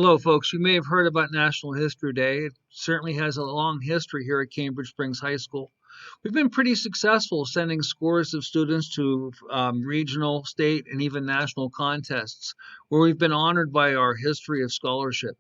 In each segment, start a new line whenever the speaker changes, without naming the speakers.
Hello, folks. You may have heard about National History Day. It certainly has a long history here at Cambridge Springs High School. We've been pretty successful sending scores of students to regional, state, and even national contests where we've been honored by our history of scholarship.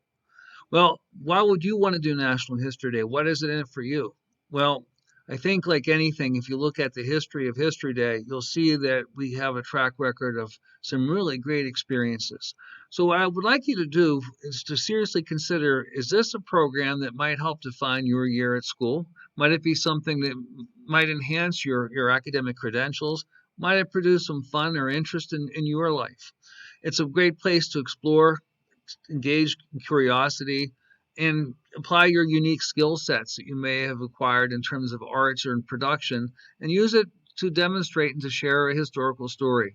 Well, why would you want to do National History Day? What is it in it for you? Well, I think, like anything, if you look at the history of History Day, you'll see that we have a track record of some really great experiences. So, what I would like you to do is to seriously consider, is this a program that might help define your year at school? Might it be something that might enhance your academic credentials? Might it produce some fun or interest in your life? It's a great place to explore, engage in curiosity, and apply your unique skill sets that you may have acquired in terms of arts or in production and use it to demonstrate and to share a historical story.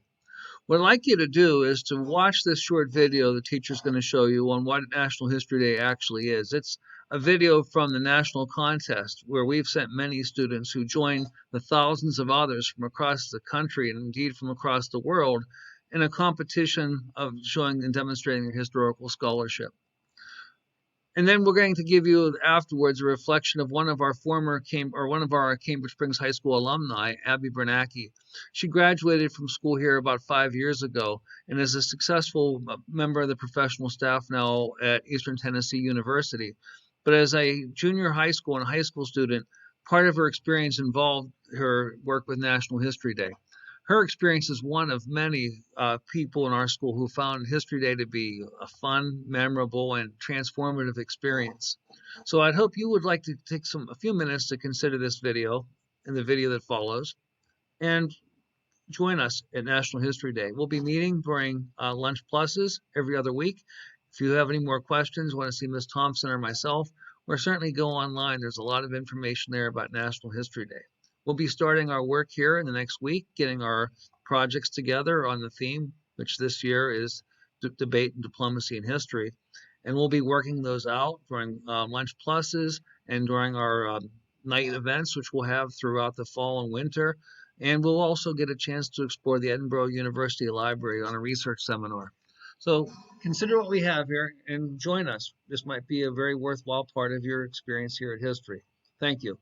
What I'd like you to do is to watch this short video the teacher's going to show you on what National History Day actually is. It's a video from the national contest where we've sent many students who join the thousands of others from across the country and indeed from across the world in a competition of showing and demonstrating their historical scholarship. And then we're going to give you afterwards a reflection of one of our Cambridge Springs High School alumni, Abby Bernacki. She graduated from school here about 5 years ago and is a successful member of the professional staff now at Eastern Tennessee University. But as a junior high school and high school student, part of her experience involved her work with National History Day. Her experience is one of many people in our school who found History Day to be a fun, memorable, and transformative experience. So I'd hope you would like to take a few minutes to consider this video and the video that follows, and join us at National History Day. We'll be meeting during Lunch Pluses every other week. If you have any more questions, want to see Ms. Thompson or myself, or certainly go online. There's a lot of information there about National History Day. We'll be starting our work here in the next week, getting our projects together on the theme, which this year is debate and diplomacy in history. And we'll be working those out during Lunch Pluses and during our night events, which we'll have throughout the fall and winter. And we'll also get a chance to explore the Edinburgh University Library on a research seminar. So consider what we have here and join us. This might be a very worthwhile part of your experience here at History. Thank you.